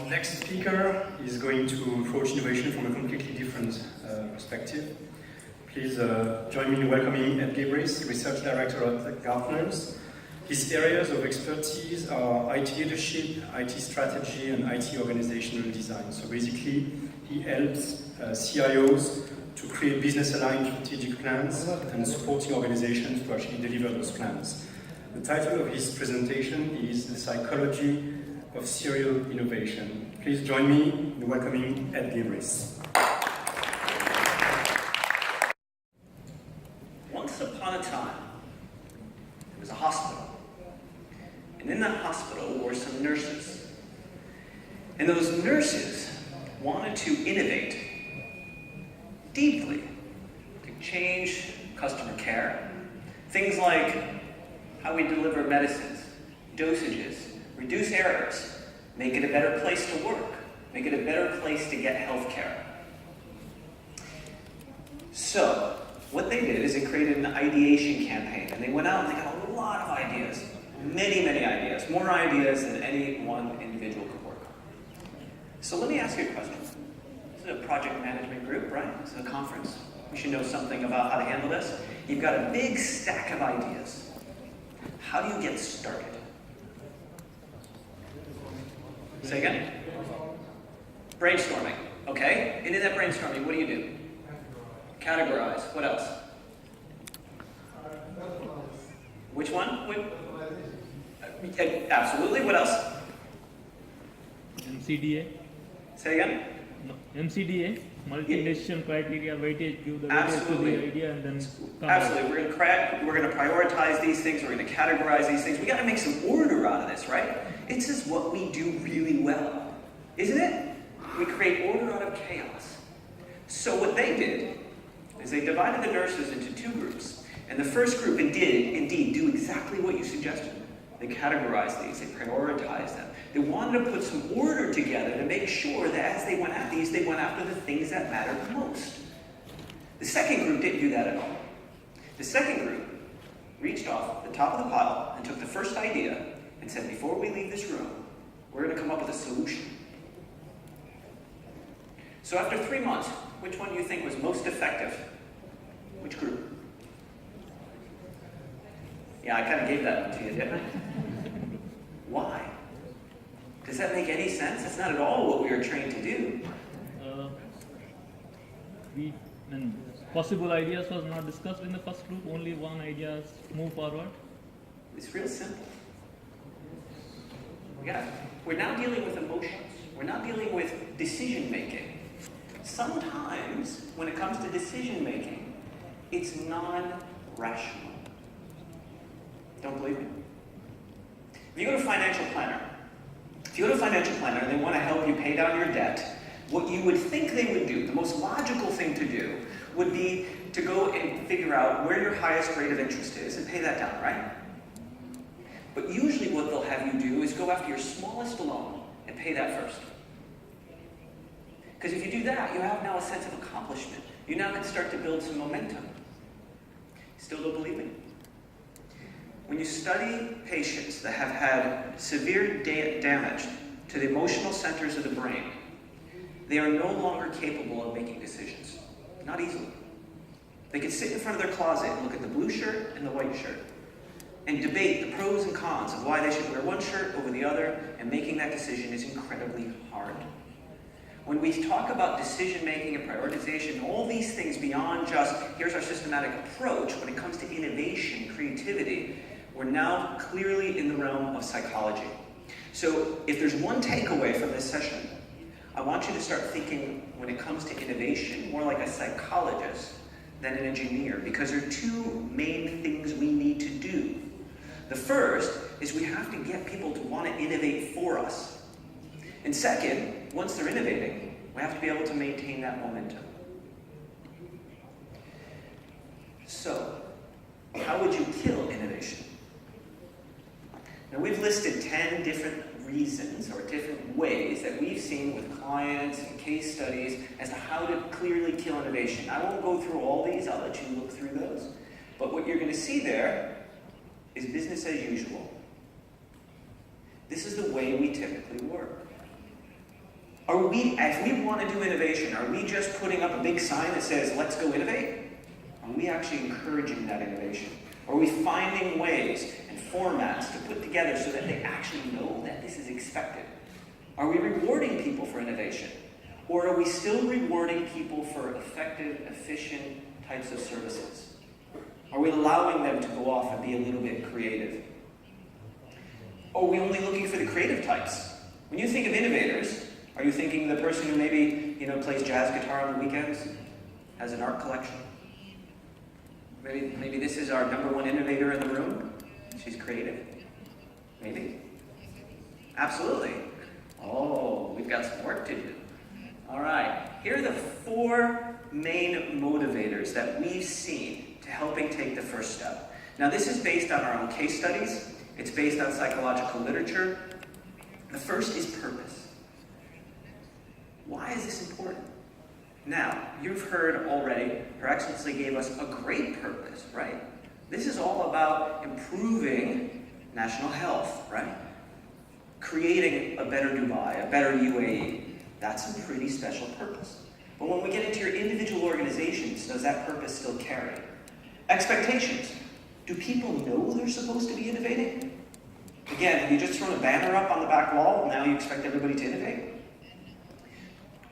next speaker is going to approach innovation from a completely different perspective. Please join me in welcoming Ed Gabrys, Research Director at Gabrys. His areas of expertise are IT leadership, IT strategy, and IT organizational design. So basically, he helps CIOs to create business-aligned strategic plans and supporting organizations to actually deliver those plans. The title of his presentation is The Psychology of Serial Innovation. Please join me in welcoming Ed Gabrys. Once upon a time, there was a hospital. And in that hospital were some nurses. And those nurses wanted to innovate deeply to change customer care. Things like how we deliver medicines, dosages, reduce errors, make it a better place to work, make it a better place to get health care. So, what they did is they created an ideation campaign, and they went out and they got a lot of ideas, many ideas, more ideas than any one individual could work on. So let me ask you a question. This is a project management group, right? This is a conference. We should know something about how to handle this. You've got a big stack of ideas. How do you get started? Say again? Brainstorming. Okay. And in that brainstorming, what do? Categorize. What else? Which one? Absolutely. What else? MCDA. Say again? No, MCDA, multi-decision criteria, weightage, give the weightage Absolutely. to the idea and then Absolutely. We're going to prioritize these things. We're going to categorize these things. We got to make some order out of this, right? It's just what we do really well, isn't it? We create order out of chaos. So what they did is they divided the nurses into two groups. And the first group did indeed do exactly what you suggested. They categorized these, they prioritized them. They wanted to put some order together to make sure that as they went at these, they went after the things that mattered most. The second group didn't do that at all. The second group reached off the top of the pile and took the first idea and said, before we leave this room, we're going to come up with a solution. So after 3 months, which one do you think was most effective? Which group? Yeah, I kind of gave that one to you, didn't I? Why? Does that make any sense? That's not at all what we are trained to do. Possible ideas was not discussed in the first group, only one idea move forward. It's real simple. Yeah, we're now dealing with emotions. We're now dealing with decision making. Sometimes, when it comes to decision making, it's non-rational. Don't believe me? If you go to a financial planner, and they want to help you pay down your debt, what you would think they would do, the most logical thing to do, would be to go and figure out where your highest rate of interest is and pay that down, right? But usually what they'll have you do is go after your smallest loan and pay that first. Because if you do that, you have now a sense of accomplishment. You now can start to build some momentum. Still don't believe me? When you study patients that have had severe damage to the emotional centers of the brain, they are no longer capable of making decisions. Not easily. They can sit in front of their closet and look at the blue shirt and the white shirt and debate the pros and cons of why they should wear one shirt over the other, and making that decision is incredibly hard. When we talk about decision-making and prioritization, all these things beyond just, here's our systematic approach, when it comes to innovation, creativity, we're now clearly in the realm of psychology. So if there's one takeaway from this session, I want you to start thinking, when it comes to innovation, more like a psychologist than an engineer, because there are two main things we need to do. The first is we have to get people to want to innovate for us. And second, once they're innovating, we have to be able to maintain that momentum. So, how would you kill innovation? Now, we've listed 10 different reasons or different ways that we've seen with clients and case studies as to how to clearly kill innovation. I won't go through all these, I'll let you look through those. But what you're going to see there is business as usual. This is the way we typically work. If we want to do innovation, are we just putting up a big sign that says, let's go innovate? Are we actually encouraging that innovation? Are we finding ways and formats to put together so that they actually know that this is expected? Are we rewarding people for innovation? Or are we still rewarding people for effective, efficient types of services? Are we allowing them to go off and be a little bit creative? Are we only looking for the creative types? When you think of innovators, are you thinking the person who maybe, plays jazz guitar on the weekends, has an art collection? Maybe this is our #1 innovator in the room. She's creative. Maybe. Absolutely. Oh, we've got some work to do. All right. Here are the 4 main motivators that we've seen to helping take the first step. Now, this is based on our own case studies. It's based on psychological literature. The first is purpose. Why is this important? Now, you've heard already, Her Excellency gave us a great purpose, right? This is all about improving national health, right? Creating a better Dubai, a better UAE. That's a pretty special purpose. But when we get into your individual organizations, does that purpose still carry? Expectations. Do people know they're supposed to be innovating? Again, have you just thrown a banner up on the back wall, now you expect everybody to innovate?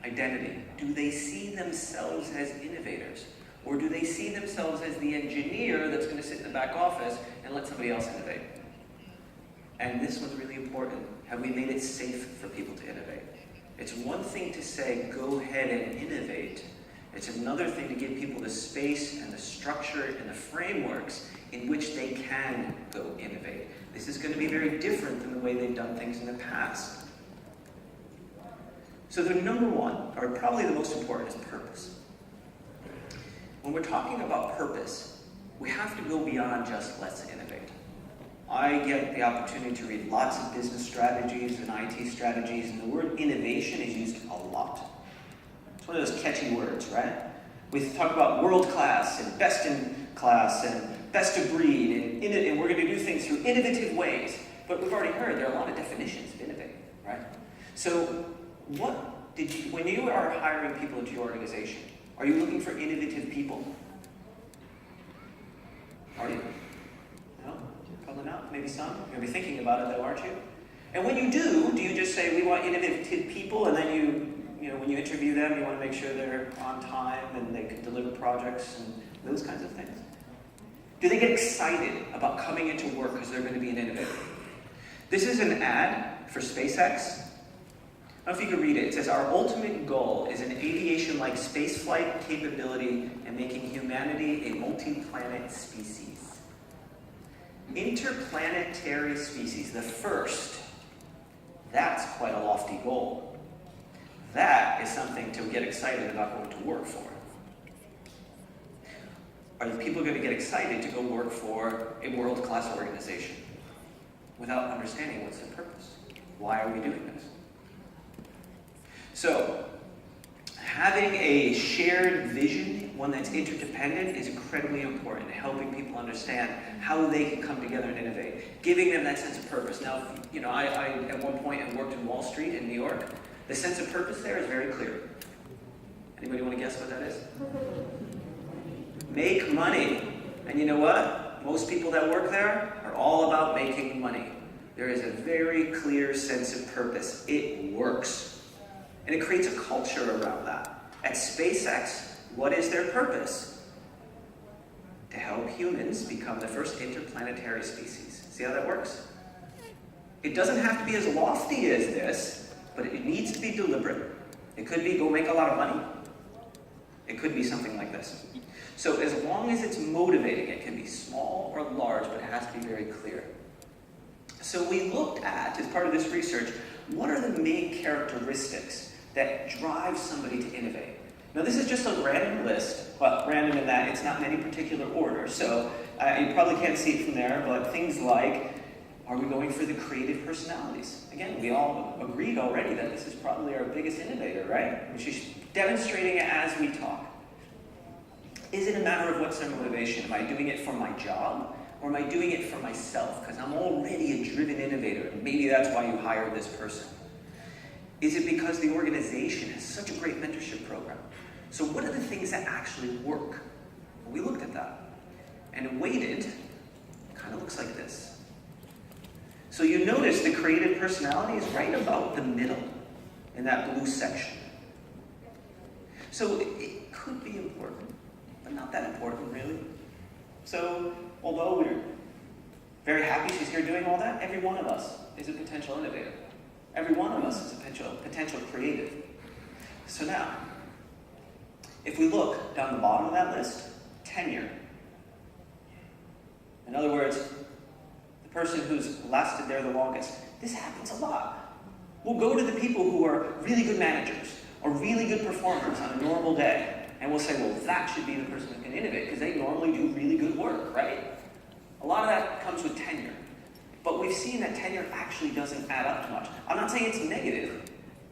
Identity. Do they see themselves as innovators? Or do they see themselves as the engineer that's going to sit in the back office and let somebody else innovate? And this one's really important. Have we made it safe for people to innovate? It's one thing to say, go ahead and innovate. It's another thing to give people the space and the structure and the frameworks in which they can go innovate. This is going to be very different than the way they've done things in the past. So the #1, or probably the most important, is purpose. When we're talking about purpose, we have to go beyond just let's innovate. I get the opportunity to read lots of business strategies and IT strategies, and the word innovation is used a lot. It's one of those catchy words, right? We talk about world-class and best-in-class and best of breed, and we're going to do things through innovative ways. But we've already heard there are a lot of definitions of innovate, right? So when you are hiring people into your organization, are you looking for innovative people? Are you? No? Probably not. Maybe some. You're going to be thinking about it though, aren't you? And when you do you just say, we want innovative people, and then when you interview them, you want to make sure they're on time and they can deliver projects and those kinds of things? Do they get excited about coming into work because they're going to be an innovator? This is an ad for SpaceX. I don't know if you can read it. It says, our ultimate goal is an aviation-like spaceflight capability and making humanity a multi-planet species. Interplanetary species, the first. That's quite a lofty goal. That is something to get excited about going to work for. Are the people going to get excited to go work for a world-class organization without understanding what's the purpose? Why are we doing this? So, having a shared vision, one that's interdependent, is incredibly important, helping people understand how they can come together and innovate, giving them that sense of purpose. Now, I at one point had worked in Wall Street in New York. The sense of purpose there is very clear. Anybody want to guess what that is? Make money. And you know what? Most people that work there are all about making money. There is a very clear sense of purpose. It works. And it creates a culture around that. At SpaceX, what is their purpose? To help humans become the first interplanetary species. See how that works? It doesn't have to be as lofty as this, but it needs to be deliberate. It could be go make a lot of money. It could be something like this. So as long as it's motivating, it can be small or large, but it has to be very clear. So we looked at, as part of this research, what are the main characteristics that drive somebody to innovate? Now this is just a random list, well, random in that it's not in any particular order, so you probably can't see it from there, but things like, are we going for the creative personalities? Again, we all agreed already that this is probably our biggest innovator, right? She's demonstrating it as we talk. Is it a matter of what's their motivation? Am I doing it for my job, or am I doing it for myself? Because I'm already a driven innovator, and maybe that's why you hired this person. Is it because the organization has such a great mentorship program? So what are the things that actually work? Well, we looked at that. And it weighted, kind of looks like this. So you notice the creative personality is right about the middle in that blue section. So it could be important, but not that important really. So although we're very happy she's here doing all that, every one of us is a potential innovator. Every one of us is a potential creative. So now, if we look down the bottom of that list, tenure. In other words, the person who's lasted there the longest. This happens a lot. We'll go to the people who are really good managers or really good performers on a normal day, and we'll say, well, that should be the person who can innovate because they normally do really good work, right? A lot of that comes with tenure. But we've seen that tenure actually doesn't add up to much. I'm not saying it's negative.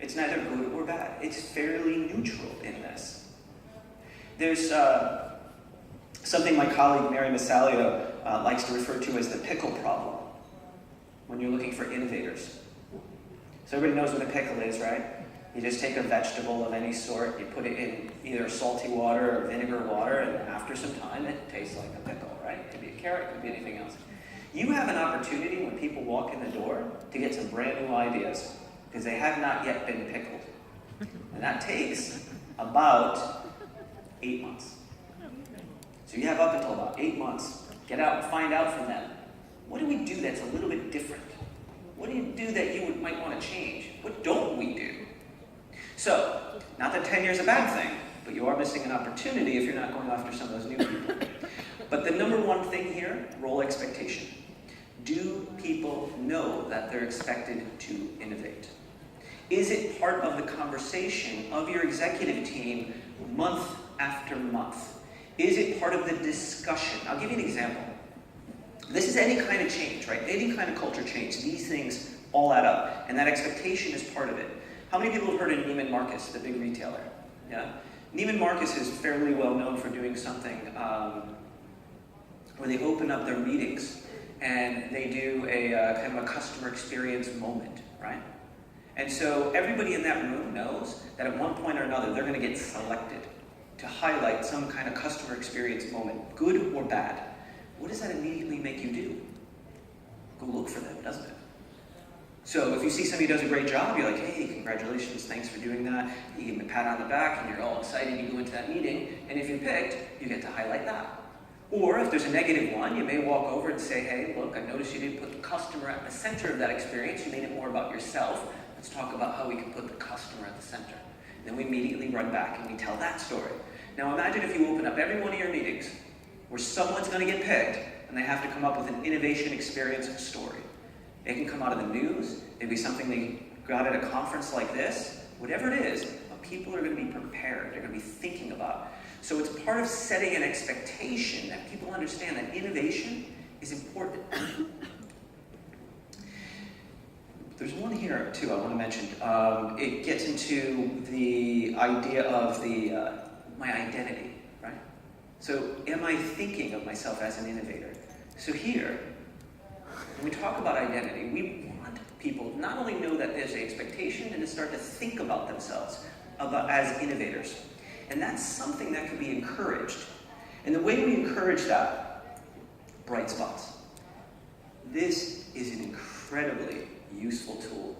It's neither good or bad. It's fairly neutral in this. There's something my colleague Mary Massalio likes to refer to as the pickle problem when you're looking for innovators. So everybody knows what a pickle is, right? You just take a vegetable of any sort, you put it in either salty water or vinegar water, and after some time it tastes like a pickle, right? It could be a carrot, it could be anything else. You have an opportunity when people walk in the door to get some brand new ideas because they have not yet been pickled. And that takes about 8 months. So you have up until about 8 months. Get out and find out from them. What do we do that's a little bit different? What do you do that you might want to change? What don't we do? So, not that tenure is a bad thing, but you are missing an opportunity if you're not going after some of those new people. But the number one thing here, role expectation. Do people know that they're expected to innovate? Is it part of the conversation of your executive team month after month? Is it part of the discussion? I'll give you an example. This is any kind of change, right? Any kind of culture change. These things all add up, and that expectation is part of it. How many people have heard of Neiman Marcus, the big retailer? Yeah. Neiman Marcus is fairly well known for doing something where they open up their meetings and they do a kind of a customer experience moment, right? And so everybody in that room knows that at one point or another they're going to get selected to highlight some kind of customer experience moment, good or bad. What does that immediately make you do? Go look for them, doesn't it? So if you see somebody who does a great job, you're like, hey, congratulations, thanks for doing that. You give them a pat on the back and you're all excited, you go into that meeting, and if you're picked, you get to highlight that. Or if there's a negative one, you may walk over and say, hey, look, I noticed you didn't put the customer at the center of that experience, you made it more about yourself. Let's talk about how we can put the customer at the center. Then we immediately run back and we tell that story. Now imagine if you open up every one of your meetings where someone's going to get picked and they have to come up with an innovation experience story. It can come out of the news, maybe something they got at a conference like this, whatever it is, but people are going to be prepared, they're going to be thinking about it. So it's part of setting an expectation that people understand that innovation is important. There's one here too I want to mention. It gets into the idea of my identity, right? So am I thinking of myself as an innovator? So here, when we talk about identity, we want people to not only know that there's an expectation and to start to think about themselves as innovators. And that's something that could be encouraged. And the way we encourage that, bright spots. This is an incredibly useful tool.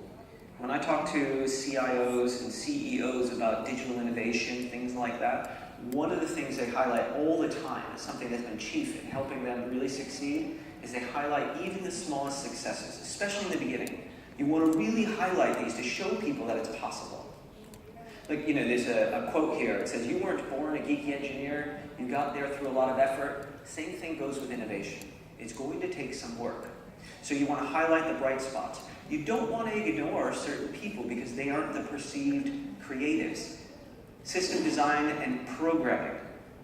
When I talk to CIOs and CEOs about digital innovation, things like that, one of the things they highlight all the time as something that's been chief in helping them really succeed is they highlight even the smallest successes, especially in the beginning. You want to really highlight these to show people that it's possible. Like, there's a quote here. It says, you weren't born a geeky engineer. You got there through a lot of effort. Same thing goes with innovation. It's going to take some work. So you want to highlight the bright spots. You don't want to ignore certain people because they aren't the perceived creatives. System design and programming.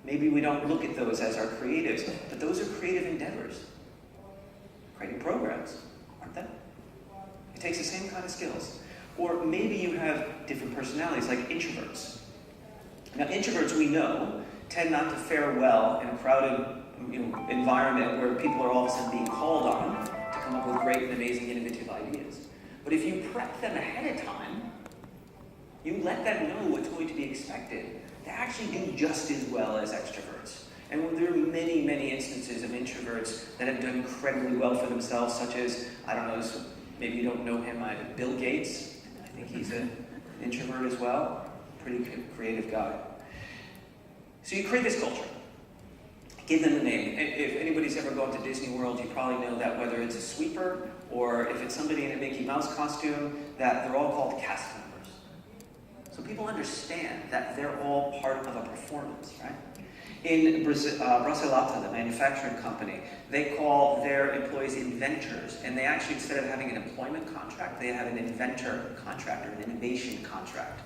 Maybe we don't look at those as our creatives, but those are creative endeavors. Creating programs, aren't they? It takes the same kind of skills. Or maybe you have different personalities, like introverts. Now, introverts, we know, tend not to fare well in a crowded environment where people are all of a sudden being called on to come up with great and amazing innovative ideas. But if you prep them ahead of time, You let them know what's going to be expected. They actually do just as well as extroverts. And there are many, many instances of introverts that have done incredibly well for themselves, such as, I don't know, maybe you don't know him, Bill Gates. I think he's an introvert as well. Pretty creative guy. So you create this culture. Give them a name. If anybody's ever gone to Disney World, you probably know that whether it's a sweeper or if it's somebody in a Mickey Mouse costume, that they're all called cast members. So people understand that they're all part of a performance, right? In Brasilata, the manufacturing company, they call their employees inventors, and they actually, instead of having an employment contract, they have an inventor contract or an innovation contract.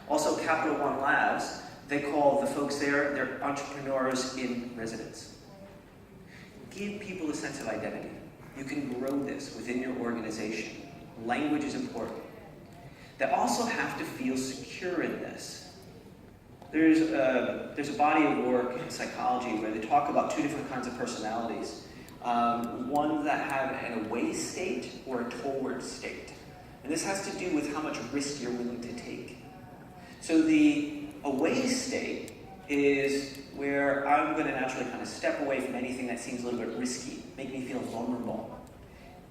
Also, Capital One Labs, they call the folks there, they're entrepreneurs in residence. Give people a sense of identity. You can grow this within your organization. Language is important. They also have to feel secure in this. There's a body of work in psychology where they talk about two different kinds of personalities. One that have an away state or a toward state. And this has to do with how much risk you're willing to take. So the away state is where I'm going to naturally kind of step away from anything that seems a little bit risky, make me feel vulnerable.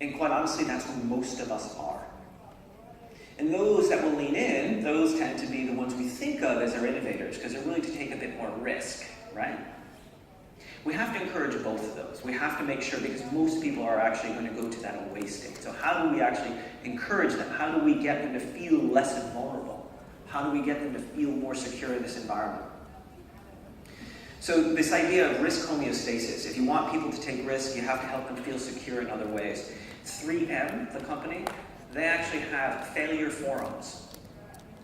And quite honestly, that's who most of us are. And those that will lean in, those tend to be the ones we think of as our innovators, because they're willing to take a bit more risk, right? We have to encourage both of those. We have to make sure, because most people are actually going to go to that away state. So how do we actually encourage them? How do we get them to feel less vulnerable? How do we get them to feel more secure in this environment? So this idea of risk homeostasis, if you want people to take risks, you have to help them feel secure in other ways. 3M, the company, they actually have failure forums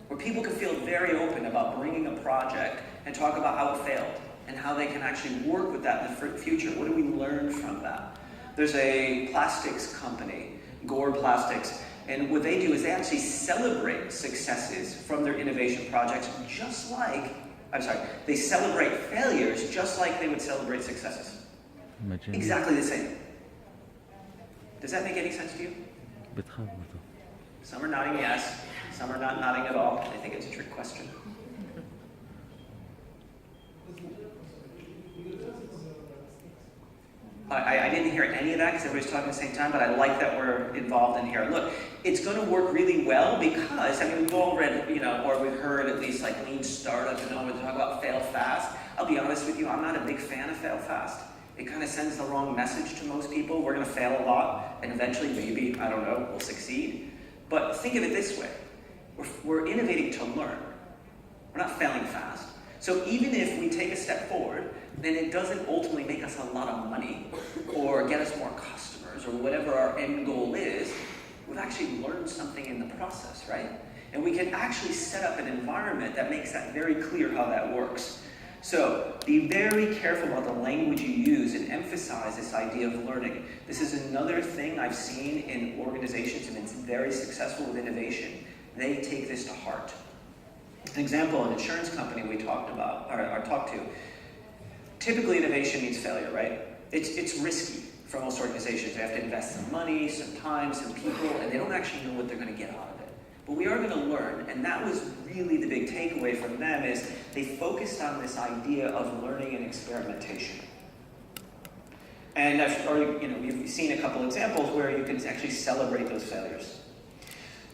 where people can feel very open about bringing a project and talk about how it failed and how they can actually work with that in the future. What do we learn from that? There's a plastics company, Gore Plastics, and what they do is they actually celebrate successes from their innovation projects they celebrate failures just like they would celebrate successes. Exactly the same. Does that make any sense to you? Some are nodding yes, some are not nodding at all. I think it's a trick question. I didn't hear any of that because everybody's talking at the same time, but I like that we're involved in here. Look, it's going to work really well because, we've all read, or we've heard at least like lean startup and all, we talk about fail fast. I'll be honest with you, I'm not a big fan of fail fast. It kind of sends the wrong message to most people. We're going to fail a lot, and eventually, maybe, I don't know, we'll succeed. But think of it this way. We're innovating to learn. We're not failing fast. So even if we take a step forward, then it doesn't ultimately make us a lot of money or get us more customers or whatever our end goal is. We've actually learned something in the process, right? And we can actually set up an environment that makes that very clear how that works. So be very careful about the language you use and emphasize this idea of learning. This is another thing I've seen in organizations that have been very successful with innovation. They take this to heart. An example, an insurance company we talked to. Typically innovation means failure, right? It's risky for most organizations. They have to invest some money, some time, some people, and they don't actually know what they're going to get out of it. But we are going to learn, and that was really the big takeaway from them is they focused on this idea of learning and experimentation. And we've seen a couple examples where you can actually celebrate those failures.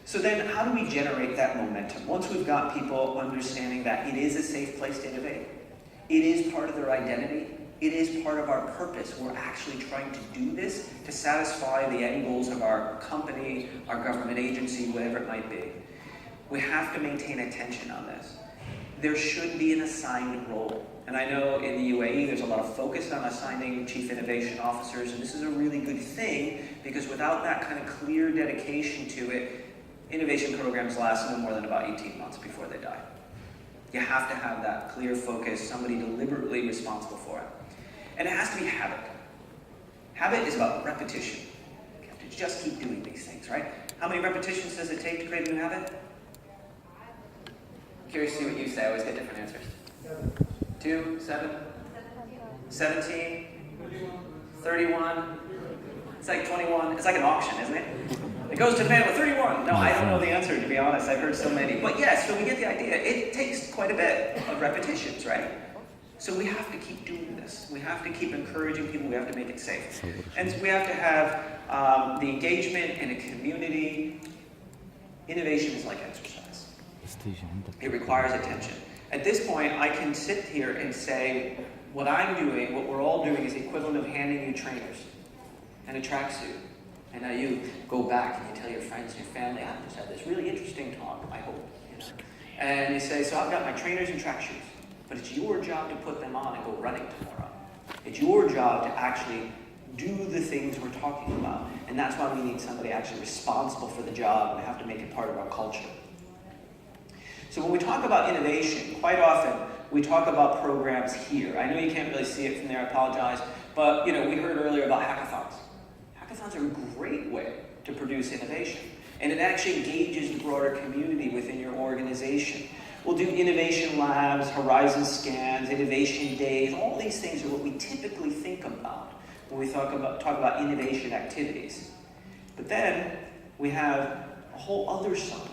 So then how do we generate that momentum? Once we've got people understanding that it is a safe place to innovate, it is part of their identity, it is part of our purpose. We're actually trying to do this to satisfy the end goals of our company, our government agency, whatever it might be. We have to maintain attention on this. There should be an assigned role. And I know in the UAE there's a lot of focus on assigning chief innovation officers, and this is a really good thing because without that kind of clear dedication to it, innovation programs last no more than about 18 months before they die. You have to have that clear focus, somebody deliberately responsible for it. And it has to be habit. Habit is about repetition. You have to just keep doing these things, right? How many repetitions does it take to create a new habit? Curious to see what you say. I always get different answers. 2, 7, 17, 31. It's like 21. It's like an auction, isn't it? It goes to the man with 31. No, I don't know the answer, to be honest. I've heard so many. But yes, so we get the idea. It takes quite a bit of repetitions, right? So we have to keep doing this. We have to keep encouraging people. We have to make it safe. And we have to have the engagement in a community. Innovation is like exercise. It requires attention. At this point, I can sit here and say, what I'm doing, what we're all doing, is the equivalent of handing you trainers and a tracksuit. And now you go back and you tell your friends and your family, I just had this really interesting talk, I hope. You know? And you say, so I've got my trainers and track shoes, but it's your job to put them on and go running tomorrow. It's your job to actually do the things we're talking about. And that's why we need somebody actually responsible for the job and have to make it part of our culture. So when we talk about innovation, quite often we talk about programs here. I know you can't really see it from there, I apologize, but we heard earlier about hackathons. Hackathons are a great way to produce innovation, and it actually engages the broader community within your organization. We'll do innovation labs, horizon scans, innovation days. All these things are what we typically think about when we talk about innovation activities. But then we have a whole other side.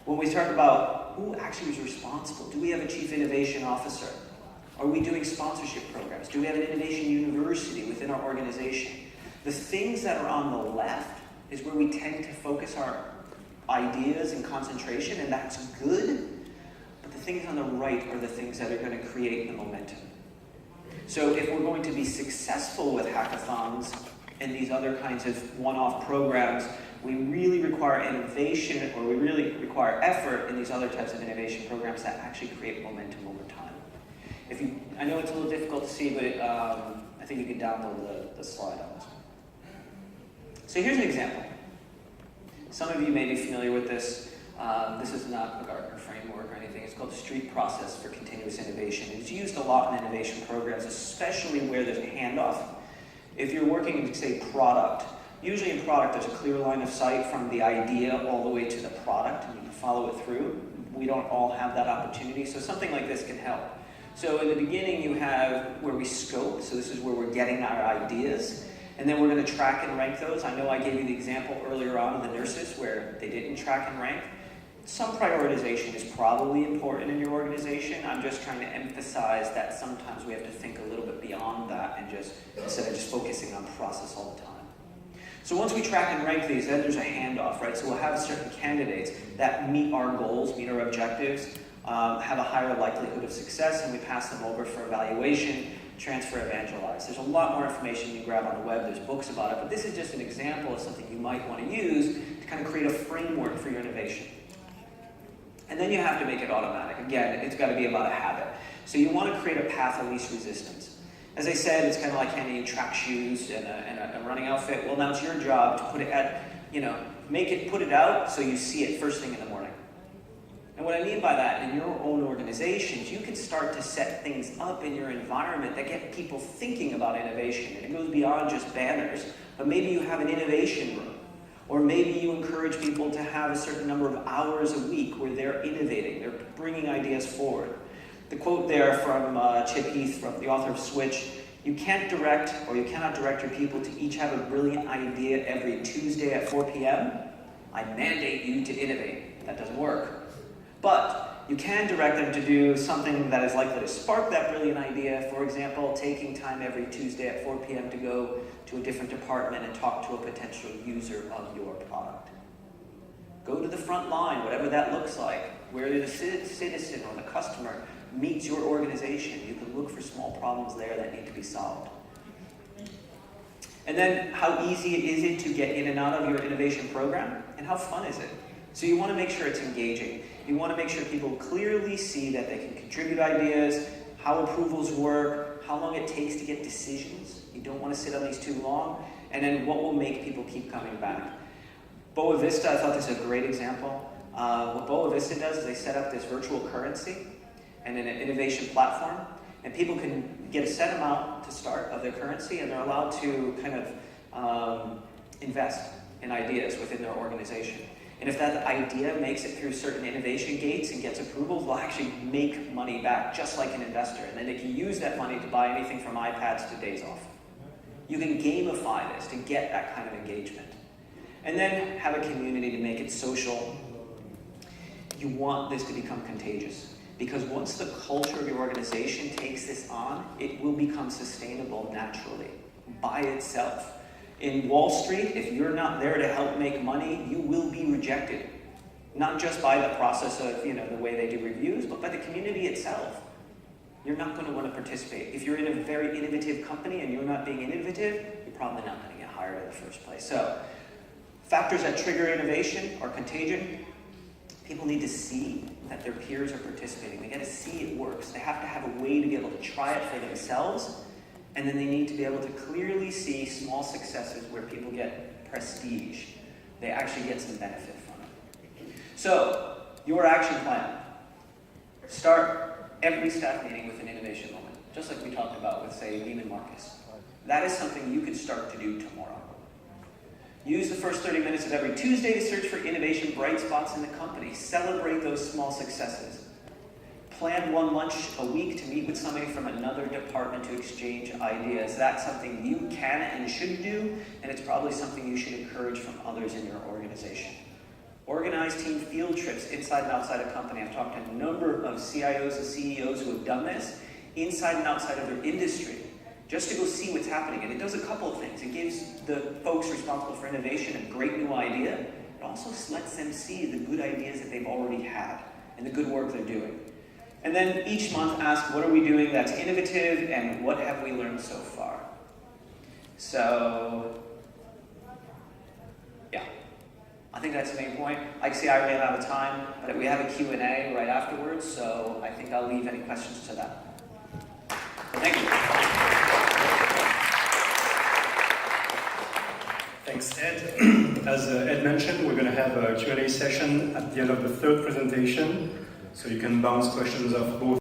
When we talk about who actually is responsible, do we have a chief innovation officer? Are we doing sponsorship programs? Do we have an innovation university within our organization? The things that are on the left is where we tend to focus our ideas and concentration, and that's good. But the things on the right are the things that are going to create the momentum. So if we're going to be successful with hackathons and these other kinds of one-off programs, we really require innovation, or we really require effort in these other types of innovation programs that actually create momentum over time. I know it's a little difficult to see, but I think you can download the slide on this. So here's an example. Some of you may be familiar with this. This is not a Gartner framework or anything. It's called the STREET process for continuous innovation. It's used a lot in innovation programs, especially where there's a handoff. If you're working in, say, product, usually in product there's a clear line of sight from the idea all the way to the product, and you can follow it through. We don't all have that opportunity, so something like this can help. So in the beginning you have where we scope, so this is where we're getting our ideas. And then we're going to track and rank those. I know I gave you the example earlier on of the nurses where they didn't track and rank. Some prioritization is probably important in your organization. I'm just trying to emphasize that sometimes we have to think a little bit beyond that and instead of just focusing on process all the time. So once we track and rank these, then there's a handoff, right? So we'll have certain candidates that meet our goals, meet our objectives, have a higher likelihood of success, and we pass them over for evaluation, transfer, evangelize. There's a lot more information you can grab on the web. There's books about it, but this is just an example of something you might want to use to kind of create a framework for your innovation. And then you have to make it automatic. Again, it's got to be about a habit. So you want to create a path of least resistance. As I said, it's kind of like handing you track shoes and a running outfit. Well, now it's your job to put it put it out so you see it first thing in the morning. And what I mean by that, in your own organizations, you can start to set things up in your environment that get people thinking about innovation. And it goes beyond just banners, but maybe you have an innovation room. Or maybe you encourage people to have a certain number of hours a week where they're innovating, they're bringing ideas forward. The quote there from Chip Heath, from the author of Switch, you cannot direct your people to each have a brilliant idea every Tuesday at 4 p.m. I mandate you to innovate. That doesn't work. But you can direct them to do something that is likely to spark that brilliant idea. For example, taking time every Tuesday at 4 p.m. to go to a different department and talk to a potential user of your product. Go to the front line, whatever that looks like, where the citizen or the customer meets your organization. You can look for small problems there that need to be solved. And then how easy is it to get in and out of your innovation program? And how fun is it? So you want to make sure it's engaging. You want to make sure people clearly see that they can contribute ideas, how approvals work, how long it takes to get decisions. You don't want to sit on these too long. And then what will make people keep coming back. Boa Vista, I thought this is a great example. What Boa Vista does is they set up this virtual currency and an innovation platform. And people can get a set amount to start of their currency, and they're allowed to kind of invest in ideas within their organization. And if that idea makes it through certain innovation gates and gets approvals, they'll actually make money back, just like an investor. And then they can use that money to buy anything from iPads to days off. You can gamify this to get that kind of engagement. And then have a community to make it social. You want this to become contagious, because once the culture of your organization takes this on, it will become sustainable naturally, by itself. In Wall Street, if you're not there to help make money, you will be rejected. Not just by the process of, the way they do reviews, but by the community itself. You're not going to want to participate. If you're in a very innovative company and you're not being innovative, you're probably not going to get hired in the first place. So, factors that trigger innovation or contagion. People need to see that their peers are participating. They got to see it works. They have to have a way to be able to try it for themselves, and then they need to be able to clearly see small successes where people get prestige. They actually get some benefit from it. So, your action plan. Start every staff meeting with an innovation moment, just like we talked about with, say, Neiman Marcus. That is something you could start to do tomorrow. Use the first 30 minutes of every Tuesday to search for innovation bright spots in the company. Celebrate those small successes. Plan one lunch a week to meet with somebody from another department to exchange ideas. That's something you can and should do, and it's probably something you should encourage from others in your organization. Organize team field trips inside and outside a company. I've talked to a number of CIOs and CEOs who have done this, inside and outside of their industry, just to go see what's happening. And it does a couple of things. It gives the folks responsible for innovation a great new idea. It also lets them see the good ideas that they've already had and the good work they're doing. And then each month ask, what are we doing that's innovative and what have we learned so far? So, yeah. I think that's the main point. Like I say, I ran out of time, but we have a Q&A right afterwards, so I think I'll leave any questions to that. Thank you. Thanks, Ed. As Ed mentioned, we're going to have a Q&A session at the end of the third presentation, so you can bounce questions off both